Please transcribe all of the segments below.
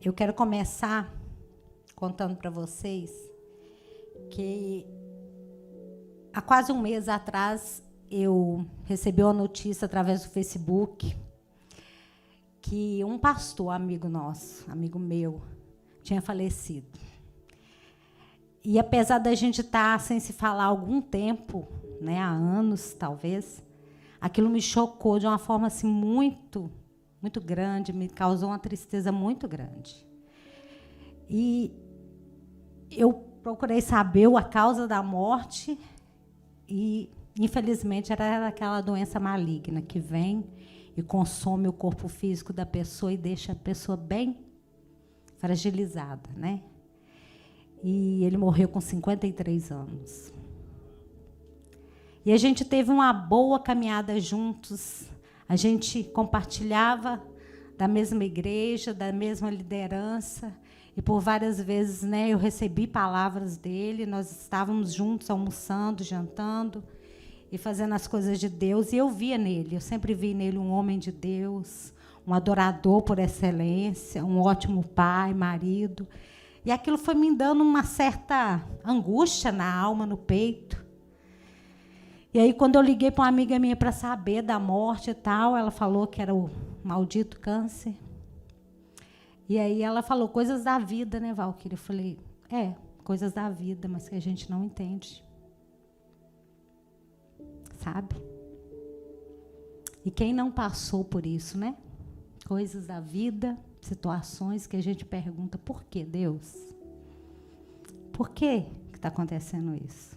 Eu quero começar contando para vocês que há quase um mês atrás eu recebi uma notícia através do Facebook que um pastor, amigo nosso, amigo meu, tinha falecido. E apesar da gente estar sem se falar há algum tempo, né, há anos talvez, aquilo me chocou de uma forma assim muito grande, me causou uma tristeza muito grande. E eu procurei saber a causa da morte e, infelizmente, era aquela doença maligna que vem e consome o corpo físico da pessoa e deixa a pessoa bem fragilizada, né? E ele morreu com 53 anos. E a gente teve uma boa caminhada juntos. A gente compartilhava da mesma igreja, da mesma liderança. E por várias vezes, né, eu recebi palavras dele. Nós estávamos juntos, almoçando, jantando e fazendo as coisas de Deus. E eu via nele, eu sempre vi nele um homem de Deus, um adorador por excelência, um ótimo pai, marido. E aquilo foi me dando uma certa angústia na alma, no peito. E aí, quando eu liguei para uma amiga minha para saber da morte e tal, ela falou que era o maldito câncer. E aí ela falou coisas da vida, né, Valquíria? Eu falei, coisas da vida, mas que a gente não entende. Sabe? E quem não passou por isso, né? Coisas da vida, situações que a gente pergunta, por que, Deus? Por que está acontecendo isso?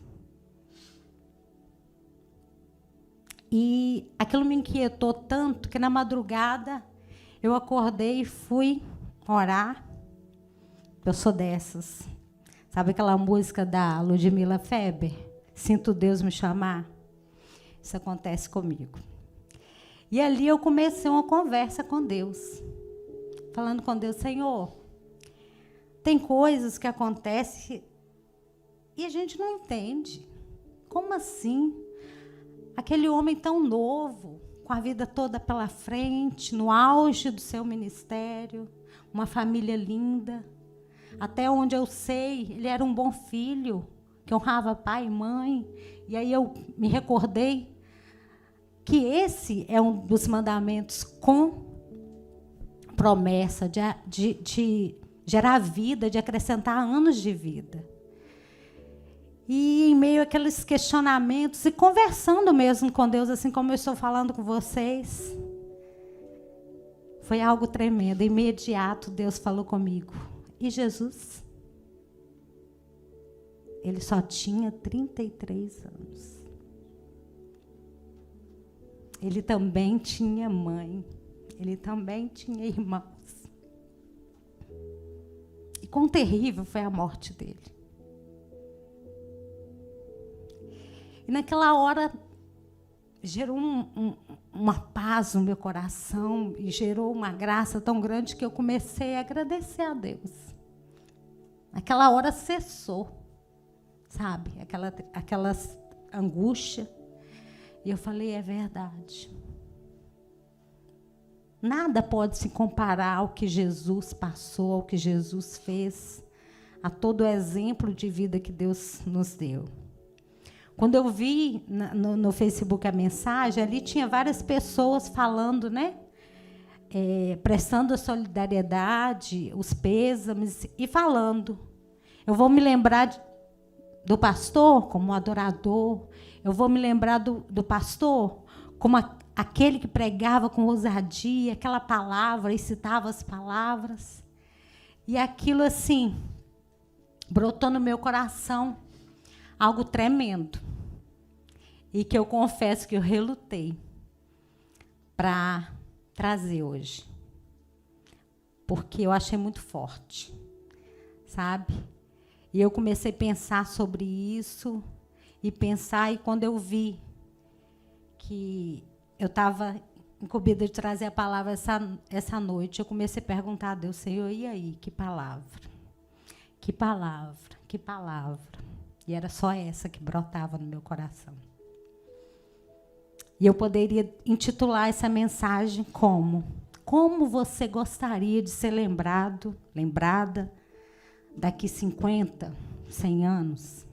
E aquilo me inquietou tanto que, na madrugada, eu acordei e fui orar. Eu sou dessas. Sabe aquela música da Ludmila Feber? Sinto Deus me chamar? Isso acontece comigo. E ali eu comecei uma conversa com Deus. Falando com Deus, Senhor, tem coisas que acontecem e a gente não entende. Como assim? Aquele homem tão novo, com a vida toda pela frente, no auge do seu ministério, uma família linda. Até onde eu sei, ele era um bom filho, que honrava pai e mãe. E aí eu me recordei que esse é um dos mandamentos com promessa de gerar vida, de acrescentar anos de vida. E em meio àqueles questionamentos e conversando mesmo com Deus, assim como eu estou falando com vocês, foi algo tremendo. Imediato Deus falou comigo. E Jesus? Ele só tinha 33 anos. Ele também tinha mãe. Ele também tinha irmãos. E quão terrível foi a morte dele. E naquela hora gerou uma paz no meu coração e gerou uma graça tão grande que eu comecei a agradecer a Deus. Naquela hora cessou, sabe? Aquela angústia. E eu falei, é verdade. Nada pode se comparar ao que Jesus passou, ao que Jesus fez, a todo o exemplo de vida que Deus nos deu. Quando eu vi no Facebook a mensagem, ali tinha várias pessoas falando, né? Prestando a solidariedade, os pêsames e falando. Eu vou me lembrar do pastor como adorador, eu vou me lembrar do pastor como aquele que pregava com ousadia, aquela palavra e citava as palavras. E aquilo assim brotou no meu coração algo tremendo. E que eu confesso que eu relutei para trazer hoje. Porque eu achei muito forte, sabe? E eu comecei a pensar sobre isso, e quando eu vi que eu estava incumbida de trazer a palavra essa noite, eu comecei a perguntar a Deus, Senhor, e aí, que palavra? Que palavra? Que palavra? E era só essa que brotava no meu coração. E eu poderia intitular essa mensagem como Como você gostaria de ser lembrado, lembrada, daqui 50, 100 anos?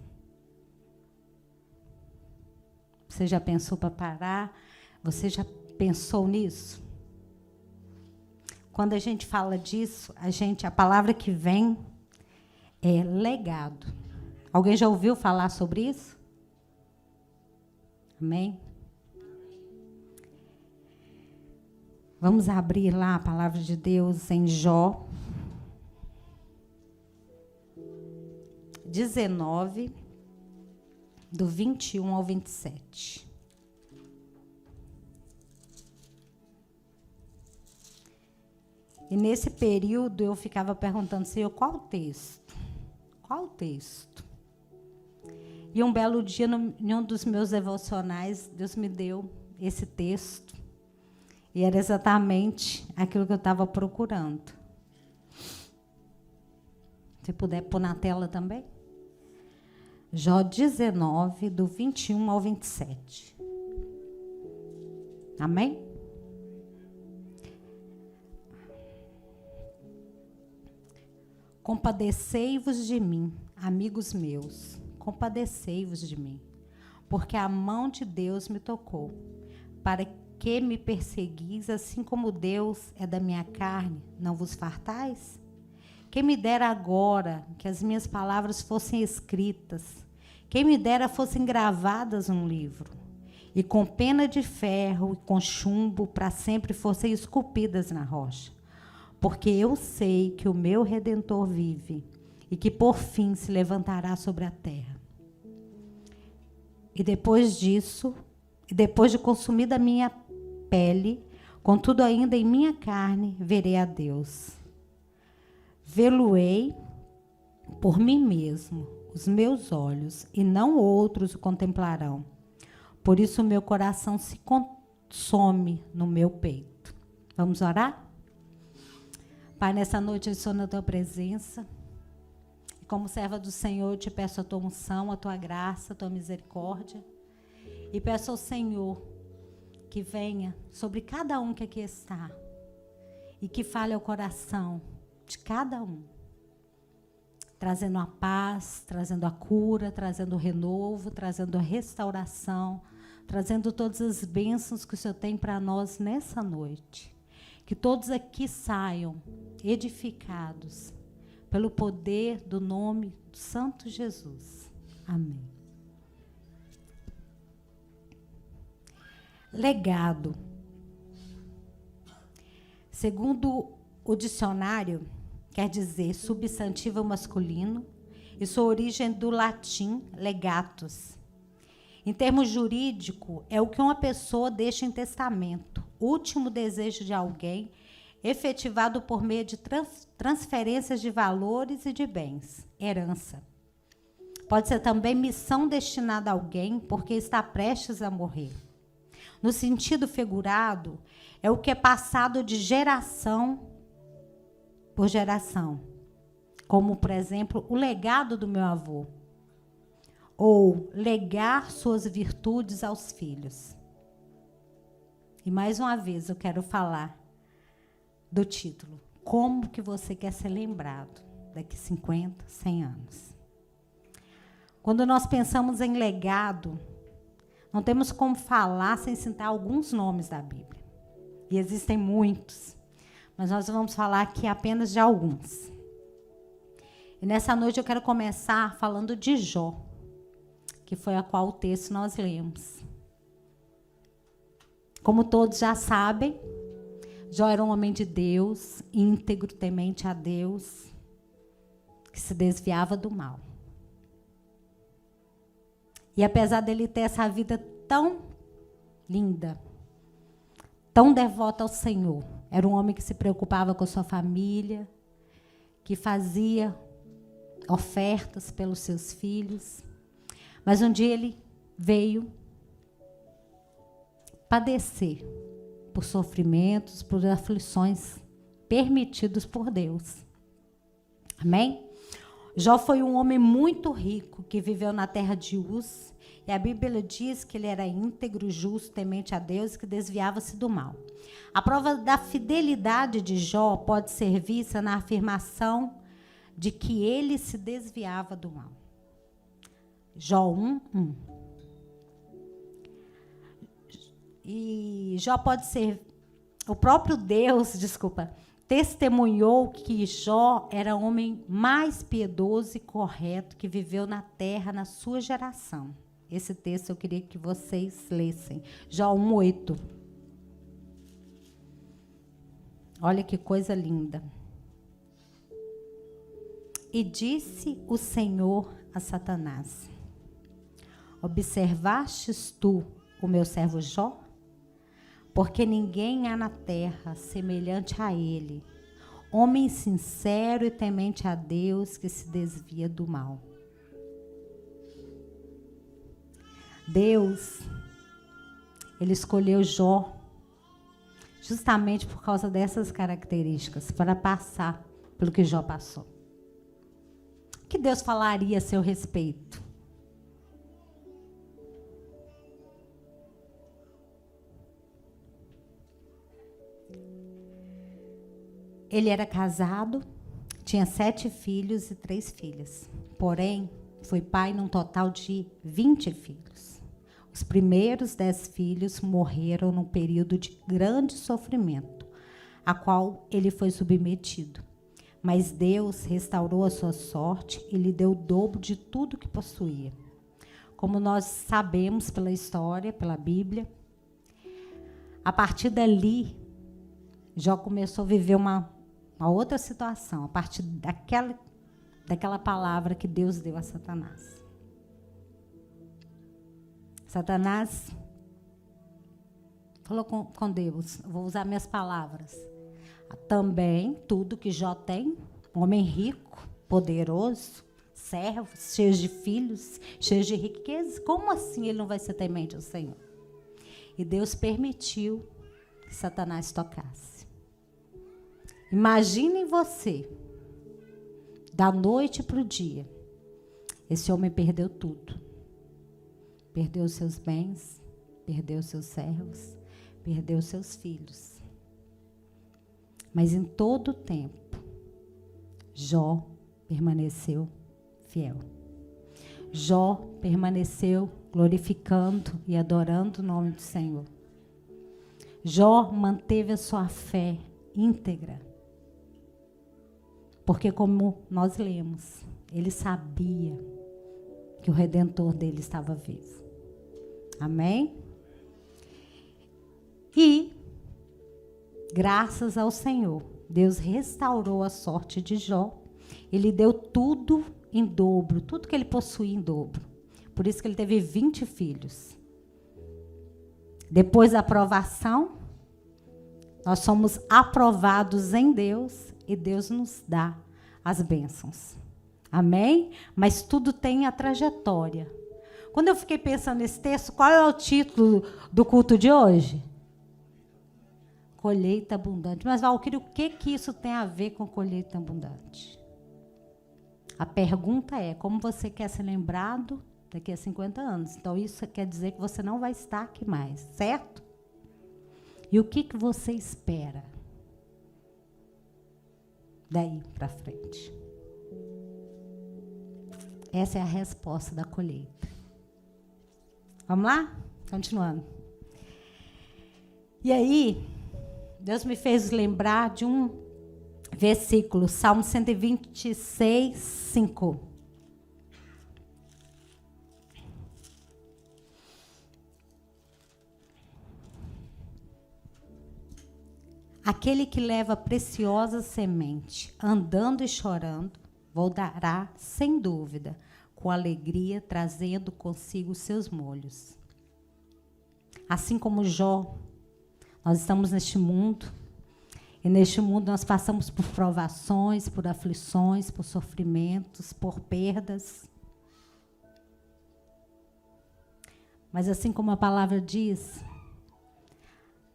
Você já pensou para parar? Você já pensou nisso? Quando a gente fala disso, a palavra que vem é legado. Alguém já ouviu falar sobre isso? Amém? Vamos abrir lá a palavra de Deus em Jó 19, do 21 ao 27. E nesse período eu ficava perguntando, Senhor, qual o texto? Qual o texto? E um belo dia, em um dos meus devocionais, Deus me deu esse texto. E era exatamente aquilo que eu estava procurando. Se puder pôr na tela também. Jó 19, do 21 ao 27. Amém? Compadecei-vos de mim, amigos meus, compadecei-vos de mim, porque a mão de Deus me tocou, para que me perseguis, assim como Deus é da minha carne, não vos fartais? Quem me dera agora que as minhas palavras fossem escritas, quem me dera fossem gravadas num livro, e com pena de ferro e com chumbo para sempre fossem esculpidas na rocha. Porque eu sei que o meu Redentor vive e que por fim se levantará sobre a terra. E depois disso, e depois de consumida a minha pele, contudo ainda em minha carne, verei a Deus. Vê-lo-ei por mim mesmo, os meus olhos, e não outros o contemplarão. Por isso o meu coração se consome no meu peito. Vamos orar? Pai, nessa noite eu estou na tua presença. E como serva do Senhor, eu te peço a tua unção, a tua graça, a tua misericórdia. E peço ao Senhor que venha sobre cada um que aqui está e que fale ao coração de cada um, trazendo a paz, trazendo a cura, trazendo o renovo, trazendo a restauração, trazendo todas as bênçãos que o Senhor tem para nós nessa noite. Que todos aqui saiam edificados pelo poder do nome do Santo Jesus. Amém. Legado. Segundo o dicionário, quer dizer substantivo masculino, e sua origem é do latim legatus. Em termos jurídico, é o que uma pessoa deixa em testamento, último desejo de alguém, efetivado por meio de transferências de valores e de bens, herança. Pode ser também missão destinada a alguém porque está prestes a morrer. No sentido figurado, é o que é passado de geração por geração, como, por exemplo, o legado do meu avô, ou legar suas virtudes aos filhos. E mais uma vez eu quero falar do título. Como que você quer ser lembrado daqui 50, 100 anos? Quando nós pensamos em legado, não temos como falar sem citar alguns nomes da Bíblia. E existem muitos, mas nós vamos falar aqui apenas de alguns. E nessa noite eu quero começar falando de Jó, que foi a qual o texto nós lemos. Como todos já sabem, Jó era um homem de Deus, íntegro, temente a Deus, que se desviava do mal. E apesar dele ter essa vida tão linda, tão devota ao Senhor, era um homem que se preocupava com a sua família, que fazia ofertas pelos seus filhos. Mas um dia ele veio padecer por sofrimentos, por aflições permitidos por Deus. Amém? Jó foi um homem muito rico que viveu na terra de Uz. E a Bíblia diz que ele era íntegro, justo, temente a Deus e que desviava-se do mal. A prova da fidelidade de Jó pode ser vista na afirmação de que ele se desviava do mal. Jó 1:1. E Jó pode ser... O próprio Deus, testemunhou que Jó era o homem mais piedoso e correto que viveu na terra na sua geração. Esse texto eu queria que vocês lessem. Jó 1:8. Olha que coisa linda. E disse o Senhor a Satanás: observastes tu o meu servo Jó? Porque ninguém há na terra semelhante a ele, homem sincero e temente a Deus que se desvia do mal. Deus, ele escolheu Jó justamente por causa dessas características, para passar pelo que Jó passou. O que Deus falaria a seu respeito? Ele era casado, tinha 7 filhos e 3 filhas. Porém, foi pai num total de 20 filhos. Os primeiros 10 filhos morreram num período de grande sofrimento, a qual ele foi submetido. Mas Deus restaurou a sua sorte e lhe deu o dobro de tudo que possuía. Como nós sabemos pela história, pela Bíblia, a partir dali, Jó começou a viver uma outra situação, a partir daquela palavra que Deus deu a Satanás. Satanás falou com Deus, vou usar minhas palavras. Também, tudo que Jó tem, homem rico, poderoso, servos, cheios de filhos, cheios de riqueza, como assim ele não vai ser temente ao Senhor? E Deus permitiu que Satanás tocasse. Imaginem você, da noite para o dia, esse homem perdeu tudo. Perdeu os seus bens, perdeu os seus servos, perdeu os seus filhos. Mas em todo o tempo, Jó permaneceu fiel. Jó permaneceu glorificando e adorando o nome do Senhor. Jó manteve a sua fé íntegra. Porque, como nós lemos, ele sabia que o Redentor dele estava vivo. Amém? E, graças ao Senhor, Deus restaurou a sorte de Jó. Ele deu tudo em dobro, tudo que ele possuía em dobro. Por isso que ele teve 20 filhos. Depois da aprovação, nós somos aprovados em Deus e Deus nos dá as bênçãos. Amém? Mas tudo tem a trajetória. Quando eu fiquei pensando nesse texto, qual é o título do culto de hoje? Colheita abundante. Mas, Valquíria, o que isso tem a ver com colheita abundante? A pergunta é, como você quer ser lembrado daqui a 50 anos? Então, isso quer dizer que você não vai estar aqui mais, certo? E o que você espera daí para frente? Essa é a resposta da colheita. Vamos lá? Continuando. E aí, Deus me fez lembrar de um versículo, Salmo 126, 5. Aquele que leva preciosa semente, andando e chorando, voltará sem dúvida, com alegria, trazendo consigo seus molhos. Assim como Jó, nós estamos neste mundo, e neste mundo nós passamos por provações, por aflições, por sofrimentos, por perdas. Mas assim como a palavra diz,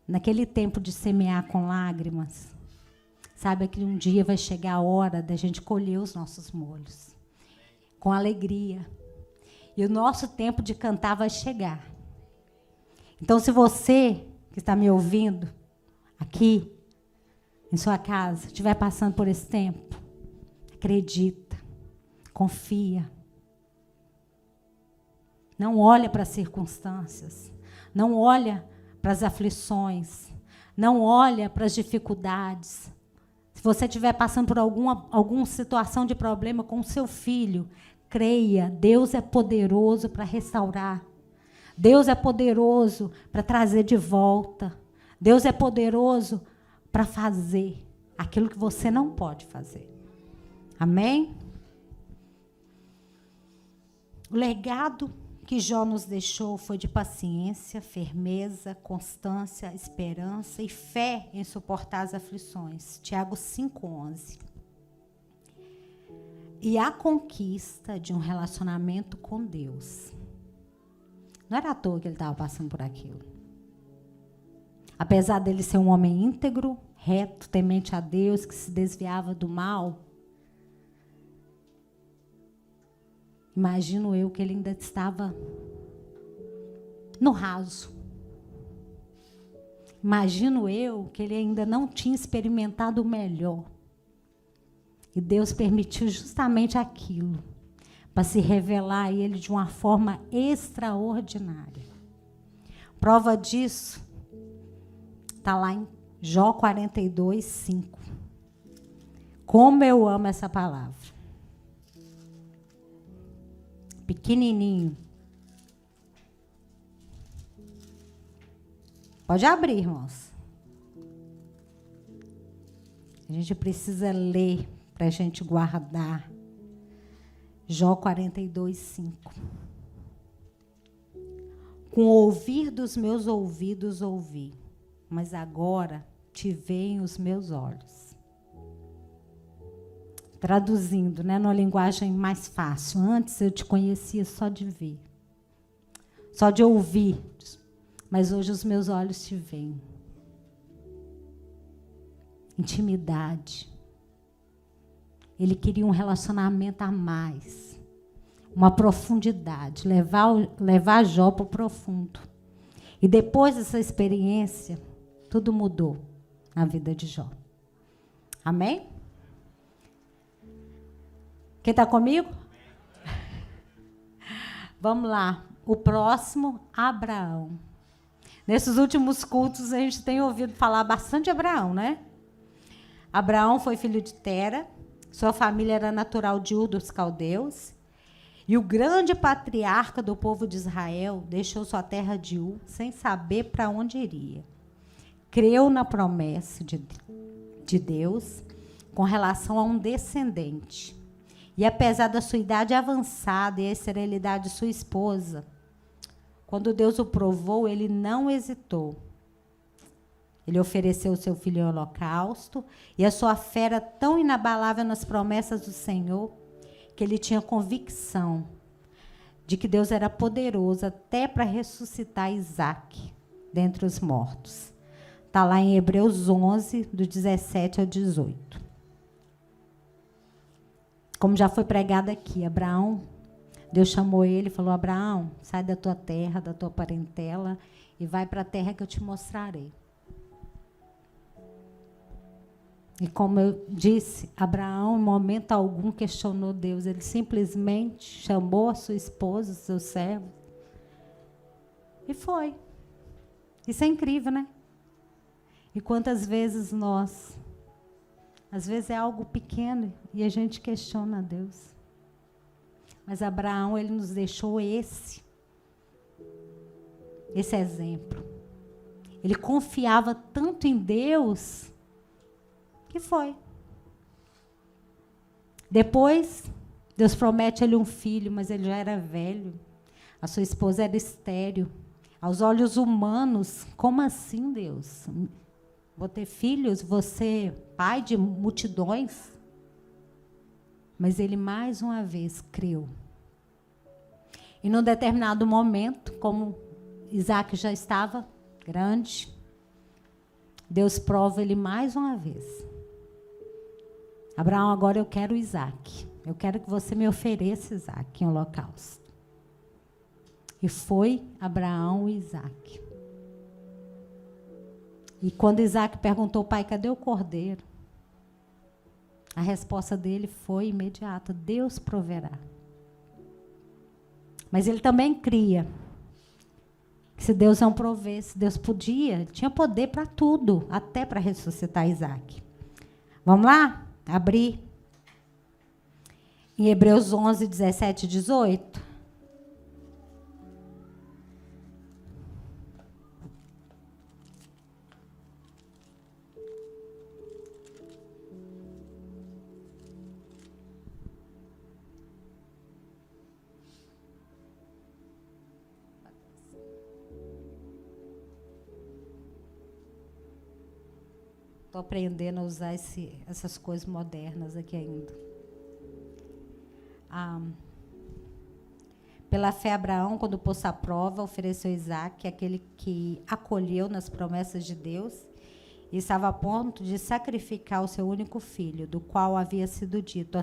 naquele tempo de semear com lágrimas, sabe que um dia vai chegar a hora da gente colher os nossos molhos. com alegria. E o nosso tempo de cantar vai chegar. Então, se você que está me ouvindo aqui, em sua casa, estiver passando por esse tempo, acredita, confia. Não olha para as circunstâncias, não olha para as aflições, não olha para as dificuldades. Se você estiver passando por alguma situação de problema com o seu filho, creia, Deus é poderoso para restaurar. Deus é poderoso para trazer de volta. Deus é poderoso para fazer aquilo que você não pode fazer. Amém? O legado que Jó nos deixou foi de paciência, firmeza, constância, esperança e fé em suportar as aflições. Tiago 5,11. E a conquista de um relacionamento com Deus. Não era à toa que ele estava passando por aquilo. Apesar dele ser um homem íntegro, reto, temente a Deus, que se desviava do mal, imagino eu que ele ainda estava no raso. Imagino eu que ele ainda não tinha experimentado o melhor. E Deus permitiu justamente aquilo, para se revelar a ele de uma forma extraordinária. Prova disso está lá em Jó 42:5. Como eu amo essa palavra. Pequenininho. Pode abrir, irmãos. A gente precisa ler para a gente guardar. Jó 42:5. Com o ouvir dos meus ouvidos ouvi, mas agora te veem os meus olhos. Traduzindo, né, numa linguagem mais fácil. Antes eu te conhecia só de ver, só de ouvir, mas hoje os meus olhos te veem. Intimidade. Ele queria um relacionamento a mais, uma profundidade, levar Jó para o profundo. E depois dessa experiência, tudo mudou na vida de Jó. Amém? Quem está comigo? Vamos lá. O próximo, Abraão. Nesses últimos cultos, a gente tem ouvido falar bastante de Abraão, né? Abraão foi filho de Tera. Sua família era natural de Ur dos Caldeus. E o grande patriarca do povo de Israel deixou sua terra de Ur sem saber para onde iria. Creu na promessa de Deus com relação a um descendente. E apesar da sua idade avançada e a esterilidade de sua esposa, quando Deus o provou, ele não hesitou. Ele ofereceu o seu filho em holocausto, e a sua fé era tão inabalável nas promessas do Senhor, que ele tinha convicção de que Deus era poderoso até para ressuscitar Isaac dentre os mortos. Está lá em Hebreus 11, do 17 ao 18. Como já foi pregado aqui, Abraão, Deus chamou ele e falou: Abraão, sai da tua terra, da tua parentela, e vai para a terra que eu te mostrarei. E como eu disse, Abraão, em momento algum, questionou Deus. Ele simplesmente chamou a sua esposa, seu servo, e foi. Isso é incrível, né? E quantas vezes nós, às vezes é algo pequeno, e a gente questiona a Deus. Mas Abraão, ele nos deixou esse exemplo. Ele confiava tanto em Deus, que foi. Depois, Deus promete a ele um filho, mas ele já era velho. A sua esposa era estéril. Aos olhos humanos, como assim, Deus? Vou ter filhos? Você, pai de multidões? Mas ele, mais uma vez, creu. E num determinado momento, como Isaac já estava grande, Deus prova ele mais uma vez. Abraão, agora eu quero Isaac. eu quero que você me ofereça Isaac em holocausto. E foi Abraão e Isaac. E quando Isaac perguntou, pai, cadê o cordeiro? A resposta dele foi imediata, Deus proverá. Mas ele também cria que se Deus não provesse, Deus podia, ele tinha poder para tudo, até para ressuscitar Isaac. Vamos lá? Abrir. Em Hebreus 11, 17 e 18. Estou aprendendo a usar essas coisas modernas aqui ainda. Pela fé, Abraão, quando pôs à prova, ofereceu Isaac, aquele que acolheu nas promessas de Deus, e estava a ponto de sacrificar o seu único filho, do qual havia sido dito, a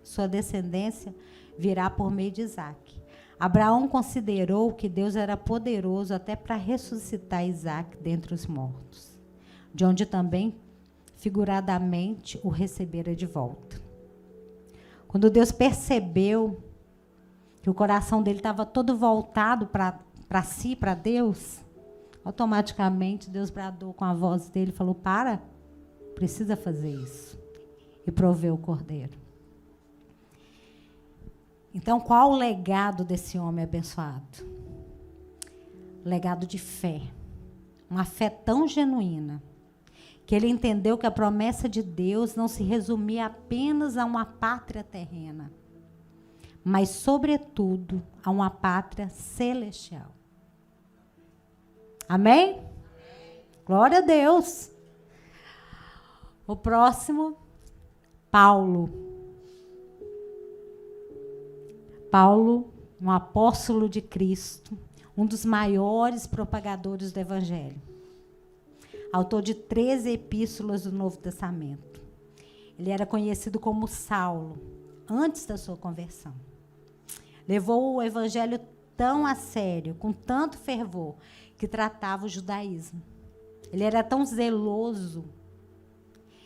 sua descendência virá por meio de Isaac. Abraão considerou que Deus era poderoso até para ressuscitar Isaac dentre os mortos, de onde também figuradamente o recebera de volta. Quando Deus percebeu que o coração dele estava todo voltado para si, para Deus, automaticamente Deus bradou com a voz dele e falou, precisa fazer isso. E proveu o cordeiro. Então, qual o legado desse homem abençoado? Legado de fé. Uma fé tão genuína que ele entendeu que a promessa de Deus não se resumia apenas a uma pátria terrena, mas, sobretudo, a uma pátria celestial. Amém? Amém. Glória a Deus. O próximo, Paulo. Paulo, um apóstolo de Cristo, um dos maiores propagadores do Evangelho. Autor de 13 epístolas do Novo Testamento. Ele era conhecido como Saulo, antes da sua conversão. Levou o evangelho tão a sério, com tanto fervor, que tratava o judaísmo. Ele era tão zeloso.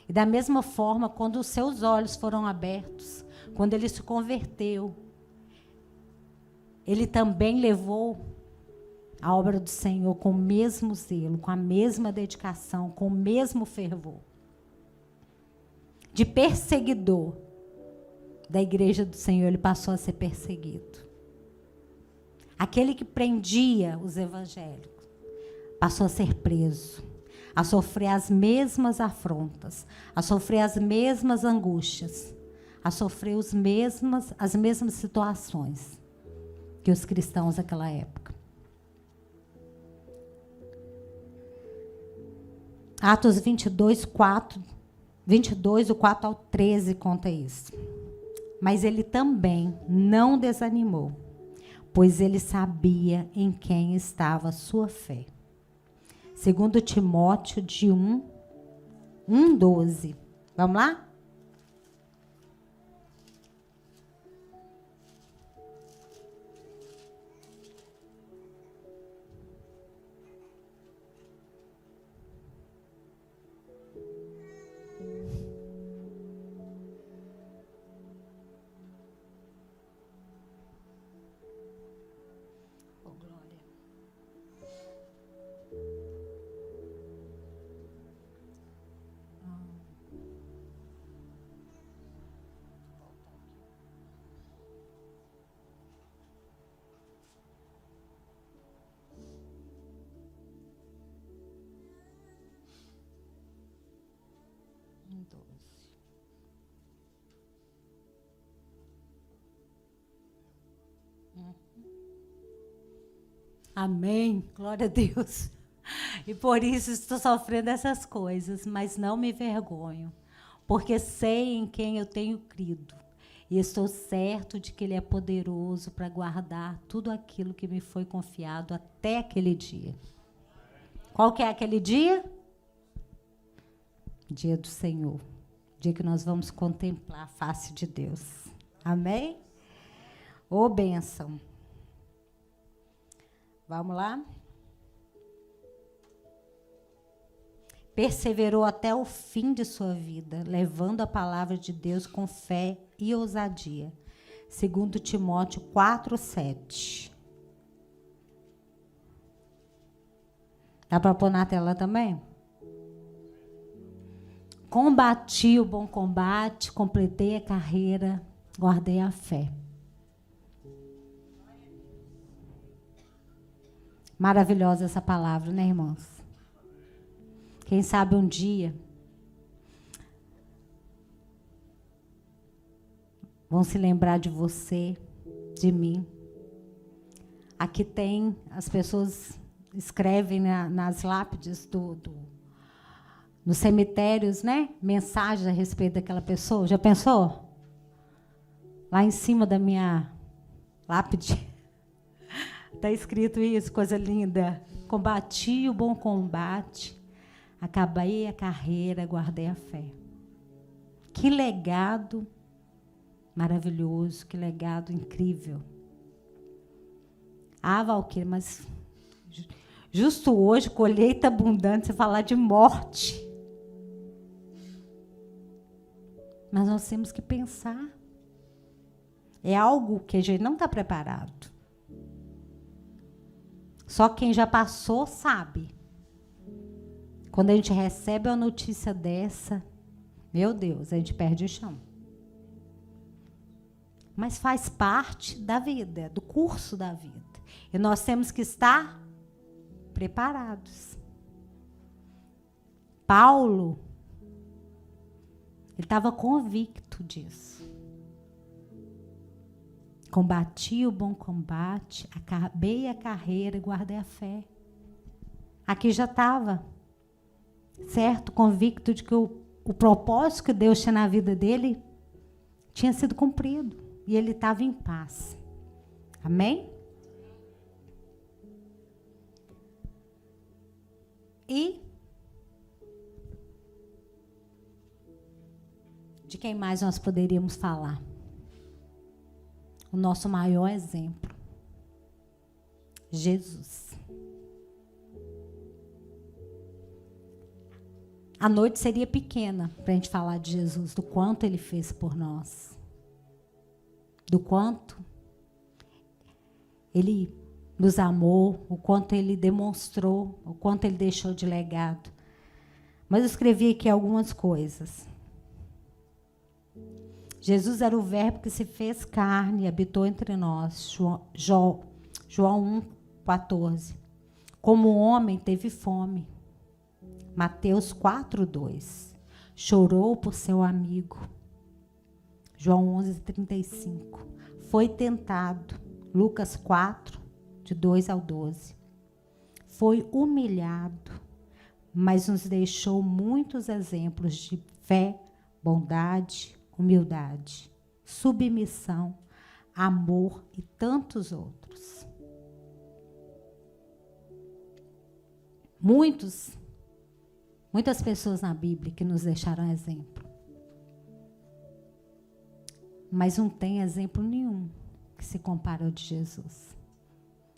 E da mesma forma, quando os seus olhos foram abertos, quando ele se converteu, ele também levou a obra do Senhor com o mesmo zelo, com a mesma dedicação, com o mesmo fervor. De perseguidor da igreja do Senhor, ele passou a ser perseguido. Aquele que prendia os evangélicos passou a ser preso, a sofrer as mesmas afrontas, a sofrer as mesmas angústias, a sofrer as mesmas situações que os cristãos daquela época. Atos 22, 4, 22, do 4 ao 13 conta isso. Mas ele também não desanimou, pois ele sabia em quem estava a sua fé. Segundo Timóteo de 1:12. Vamos lá? Amém, glória a Deus. E por isso estou sofrendo essas coisas, mas não me vergonho, porque sei em quem eu tenho crido, e estou certo de que Ele é poderoso para guardar tudo aquilo que me foi confiado até aquele dia. Qual que é aquele dia? Dia do Senhor, dia que nós vamos contemplar a face de Deus. Amém? Ô, bênção. Vamos lá? Perseverou até o fim de sua vida, levando a palavra de Deus com fé e ousadia. 2 Timóteo 4:7. Dá para pôr na tela também? Combati o bom combate, completei a carreira, guardei a fé. Maravilhosa essa palavra, né, irmãos? Quem sabe um dia vão se lembrar de você, de mim. Aqui tem, as pessoas escrevem nas lápides nos cemitérios, né? Mensagens a respeito daquela pessoa. Já pensou? Lá em cima da minha lápide está escrito isso, coisa linda. Combati o bom combate, acabei a carreira, guardei a fé. Que legado maravilhoso, que legado incrível. Ah, Valquíria, mas justo hoje, colheita abundante, você falar de morte. Mas nós temos que pensar. É algo que a gente não está preparado. Só quem já passou sabe. Quando a gente recebe uma notícia dessa, meu Deus, a gente perde o chão. Mas faz parte da vida, do curso da vida. E nós temos que estar preparados. Paulo, ele estava convicto disso. Combati o bom combate, acabei a carreira e guardei a fé. Aqui já estava, certo? Convicto de que o propósito que Deus tinha na vida dele tinha sido cumprido. E ele estava em paz. Amém? E de quem mais nós poderíamos falar? O nosso maior exemplo, Jesus. A noite seria pequena para a gente falar de Jesus, do quanto ele fez por nós, do quanto ele nos amou, o quanto ele demonstrou, o quanto ele deixou de legado. Mas eu escrevi aqui algumas coisas. Jesus era o verbo que se fez carne e habitou entre nós. João 1:14. Como homem teve fome. Mateus 4:2. Chorou por seu amigo. João 11:35. Foi tentado. Lucas 4:2-12. Foi humilhado, mas nos deixou muitos exemplos de fé, bondade, humildade, submissão, amor e tantos outros. Muitas pessoas na Bíblia que nos deixaram exemplo. Mas não tem exemplo nenhum que se compara ao de Jesus.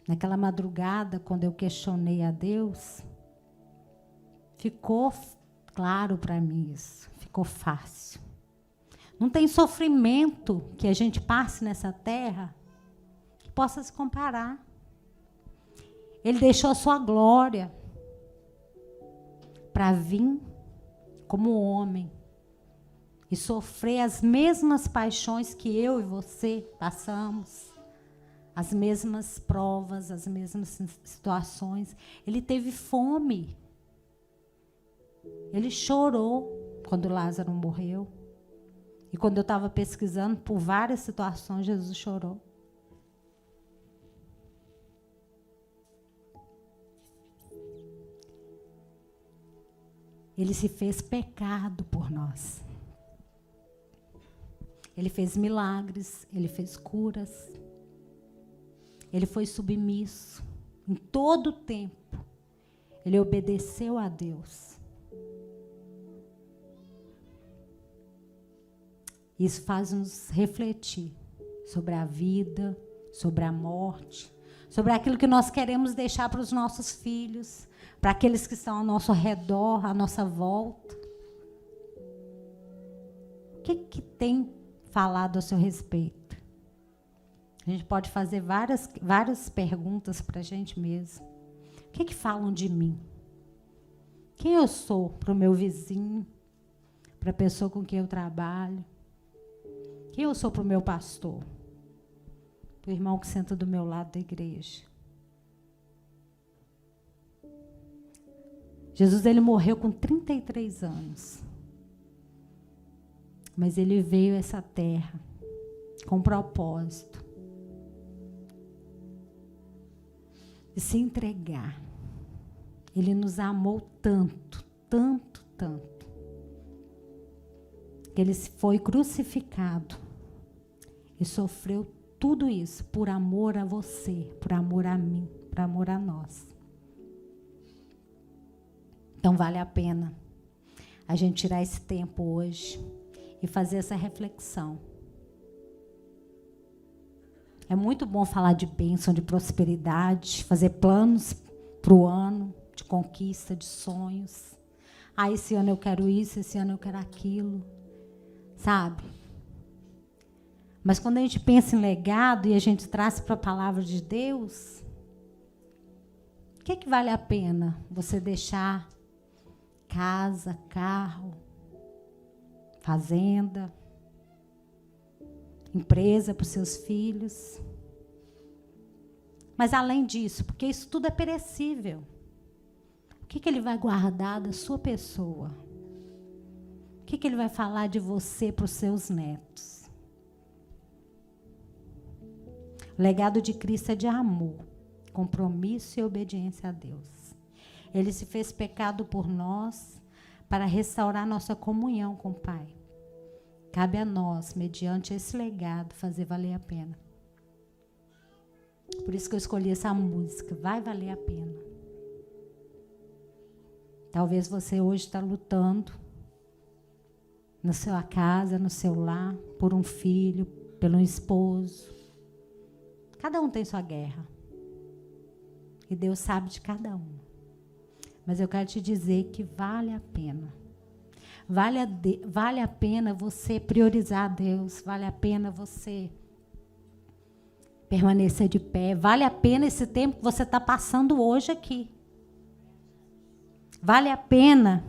Naquela madrugada, quando eu questionei a Deus, ficou claro para mim isso, ficou fácil. Não tem sofrimento que a gente passe nessa terra que possa se comparar. Ele deixou a sua glória para vir como homem e sofrer as mesmas paixões que eu e você passamos, as mesmas provas, as mesmas situações. Ele teve fome. Ele chorou quando Lázaro morreu. E quando eu estava pesquisando por várias situações, Jesus chorou. Ele se fez pecado por nós. Ele fez milagres, ele fez curas. Ele foi submisso em todo o tempo. Ele obedeceu a Deus. Isso faz nos refletir sobre a vida, sobre a morte, sobre aquilo que nós queremos deixar para os nossos filhos, para aqueles que estão ao nosso redor, à nossa volta. O que tem falado a seu respeito? A gente pode fazer várias perguntas para a gente mesmo. O que falam de mim? Quem eu sou para o meu vizinho, para a pessoa com quem eu trabalho? Quem eu sou para o meu pastor? Para o irmão que senta do meu lado da igreja? Jesus, ele morreu com 33 anos. Mas ele veio a essa terra com um propósito de se entregar. Ele nos amou tanto, tanto, tanto, que ele foi crucificado e sofreu tudo isso por amor a você, por amor a mim, por amor a nós. Então vale a pena a gente tirar esse tempo hoje e fazer essa reflexão. É muito bom falar de bênção, de prosperidade, fazer planos para o ano, de conquista, de sonhos. Ah, esse ano eu quero isso, esse ano eu quero aquilo. Sabe? Mas quando a gente pensa em legado e a gente traz para a palavra de Deus, o que vale a pena você deixar casa, carro, fazenda, empresa para os seus filhos? Mas além disso, porque isso tudo é perecível, o que ele vai guardar da sua pessoa? O que ele vai falar de você para os seus netos? O legado de Cristo é de amor, compromisso e obediência a Deus. Ele se fez pecado por nós para restaurar nossa comunhão com o Pai. Cabe a nós, mediante esse legado, fazer valer a pena. Por isso que eu escolhi essa música, vai valer a pena. Talvez você hoje está lutando na sua casa, no seu lar, por um filho, pelo esposo. Cada um tem sua guerra. E Deus sabe de cada um. Mas eu quero te dizer que vale a pena. Vale a pena você priorizar Deus. Vale a pena você permanecer de pé. Vale a pena esse tempo que você está passando hoje aqui. Vale a pena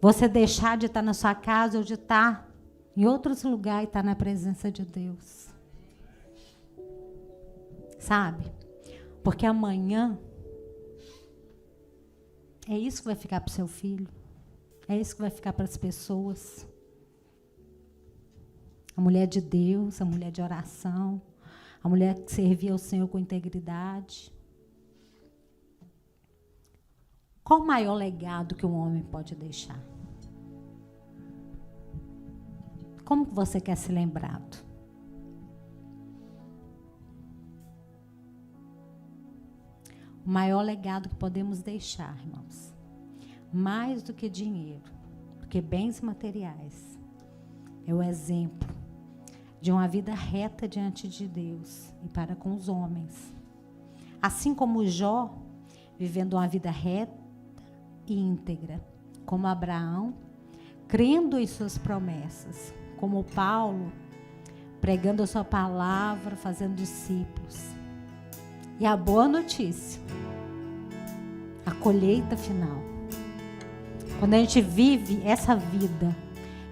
você deixar de estar na sua casa ou de estar em outros lugares e estar na presença de Deus. Sabe? Porque amanhã é isso que vai ficar para o seu filho. É isso que vai ficar para as pessoas. A mulher de Deus, a mulher de oração, a mulher que servia ao Senhor com integridade. Qual o maior legado que um homem pode deixar? Como que você quer ser lembrado? O maior legado que podemos deixar, irmãos, mais do que dinheiro, do que bens materiais, é o exemplo de uma vida reta diante de Deus e para com os homens. Assim como Jó, vivendo uma vida reta e íntegra, como Abraão, crendo em suas promessas, como Paulo, pregando a sua palavra, fazendo discípulos. E a boa notícia, a colheita final. Quando a gente vive essa vida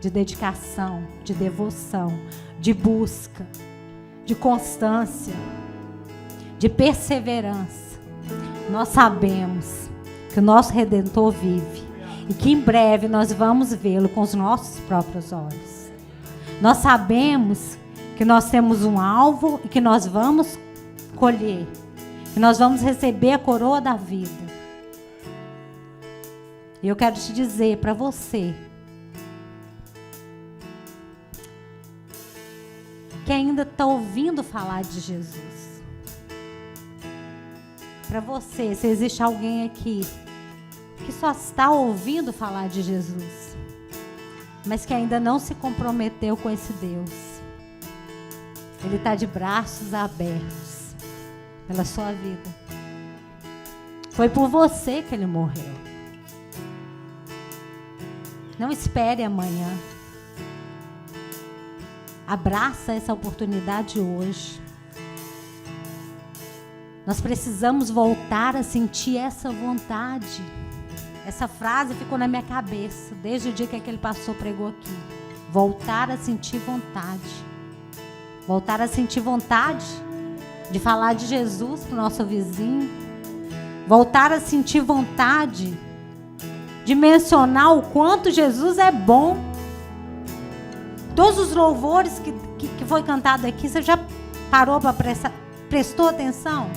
de dedicação, de devoção, de busca, de constância, de perseverança, nós sabemos que o nosso Redentor vive e que em breve nós vamos vê-lo com os nossos próprios olhos. Nós sabemos que nós temos um alvo e que nós vamos colher, que nós vamos receber a coroa da vida. E eu quero te dizer para você que ainda está ouvindo falar de Jesus. Para você, se existe alguém aqui que só está ouvindo falar de Jesus, mas que ainda não se comprometeu com esse Deus. Ele está de braços abertos pela sua vida. Foi por você que ele morreu. Não espere amanhã. Abraça essa oportunidade hoje. Nós precisamos voltar a sentir essa vontade. Essa frase ficou na minha cabeça desde o dia que aquele pastor pregou aqui. Voltar a sentir vontade. Voltar a sentir vontade de falar de Jesus para o nosso vizinho. Voltar a sentir vontade de mencionar o quanto Jesus é bom. Todos os louvores que foi cantado aqui, você já parou para prestou atenção?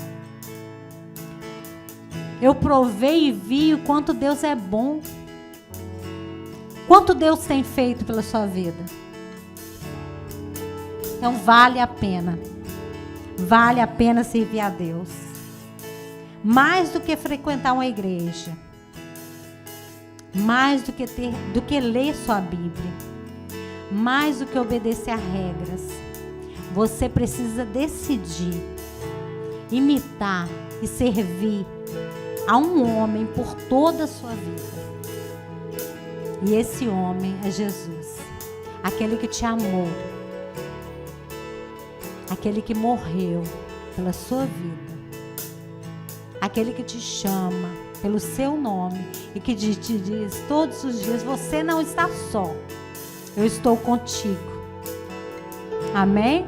Eu provei e vi o quanto Deus é bom. Quanto Deus tem feito pela sua vida. Então vale a pena. Vale a pena servir a Deus. Mais do que frequentar uma igreja. Mais do que ler sua Bíblia. Mais do que obedecer a regras. Você precisa decidir imitar e servir a um homem por toda a sua vida. E esse homem é Jesus. Aquele que te amou. Aquele que morreu pela sua vida. Aquele que te chama pelo seu nome e que te diz todos os dias: você não está só. Eu estou contigo. Amém?